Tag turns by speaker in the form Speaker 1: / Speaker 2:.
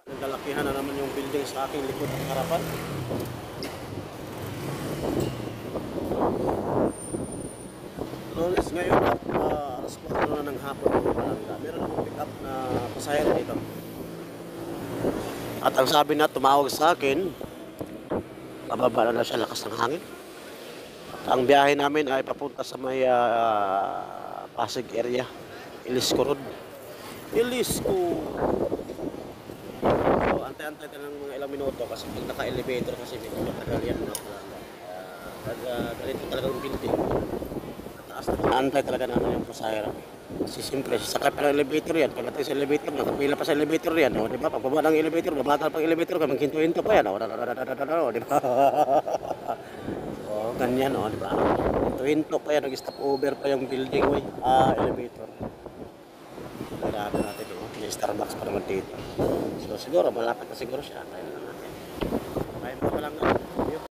Speaker 1: Nagkalakihan na naman yung building sa aking likod at harapan. Lunes ngayon at alas 4 na ng hapon. Meron akong pick up na pasahero dito. At ang sabi na tumawag sa akin, pababa na siya, lakas ng hangin. At ang biyahe namin ay papunta sa may Pasig area, Ilisco Road. Ilisco. So, antay-antay tayo ng mga ilang minuto kasi pag naka-elevator kasi medyo matagal yan mga palangga. Ganito talaga yung building. Taas na antay talaga namin yung pasahero. Kasi siyempre, sakay pa ng elevator yan. Pagdating sa elevator, nakapila pa sa elevator yan. O, di ba? Pagbaba ng elevator, babagal pang elevator, maghinto-hinto pa yan. O, di ba? O, ganyan, o, di ba? Hinto-hinto pa yan, nag-stop over pa yung building, o, elevator. Kailangan natin, o. May Starbucks pa naman dito. So, siguro, malapit na siguro siya. Kaya natin.